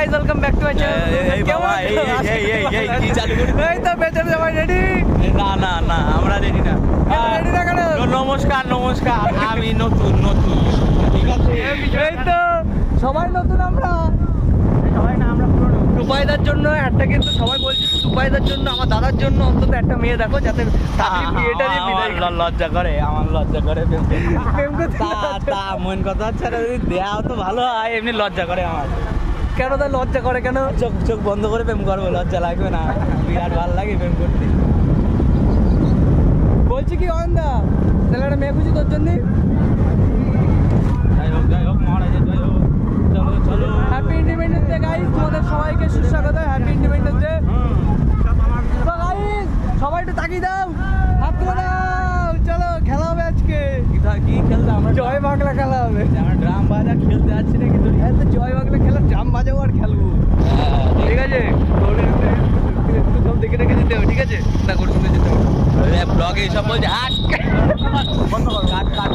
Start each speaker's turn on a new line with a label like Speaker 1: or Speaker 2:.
Speaker 1: Guys welcome back to my channel.
Speaker 2: এই বাবা এই কি চালু করি
Speaker 1: এই তো বেচারে সবাই রেডি?
Speaker 2: না না না আমরা রেডি না
Speaker 1: রেডি না কেন?
Speaker 2: নমস্কার নমস্কার আমি নতুন ঠিক আছে
Speaker 1: এই তো সবাই নতুন আমরা।
Speaker 2: সবাই না আমরা পুরনো
Speaker 1: সুপাইদার জন্য একটা, কিন্তু সবাই বলছে সুপাইদার জন্য, আমার দাদার জন্য অন্তত একটা মেয়ে দেখো যাতে তাড়াতাড়ি বিয়েটা দিয়ে বিদায়
Speaker 2: আমার লজ্জা করে
Speaker 1: প্রেম করতে
Speaker 2: তা মন কথা হচ্ছে যদি দেওয়া তো ভালো হয়, এমনি লজ্জা করে আমার।
Speaker 1: কেন তাই লজ্জা করে কেন?
Speaker 2: চোখ চোখ বন্ধ করে প্রেম করবো, লজ্জা লাগবে না? বিরাট ভালো লাগে প্রেম করতে।
Speaker 1: বলছি কি অয়নদা, তাহলে একটা মেয়ে খুঁজি তোর জন্য।
Speaker 2: যাই হোক মহারাজের যাই হোক, চলো চলো।
Speaker 1: হ্যাপি ইন্ডিপেন্ডেন্স ডে গাইস, তোমাদের সবাইকে সুস্বাগত। Happy independence day. তো গাইস সবাই একটু তাকিয়ে দাও, হাত তুলে দাও, চলো খেলা হবে আজকে।
Speaker 2: কি খেলতে আমরা
Speaker 1: জয় বাংলা খেলা হবে।
Speaker 2: আমরা ড্রাম বাজা খেলতে যাচ্ছি না কিন্তু।
Speaker 1: হ্যাঁ তো জয় বাংলা খেলা, ড্রাম বাজাবো আর খেলবো, ঠিক আছে? সব দেখে দেখে যেতে হবে, ঠিক আছে? না করে শুনে যেতে হবে।
Speaker 2: ব্লগে এইসব বলছে, বন্ধ করো, কাট কাট।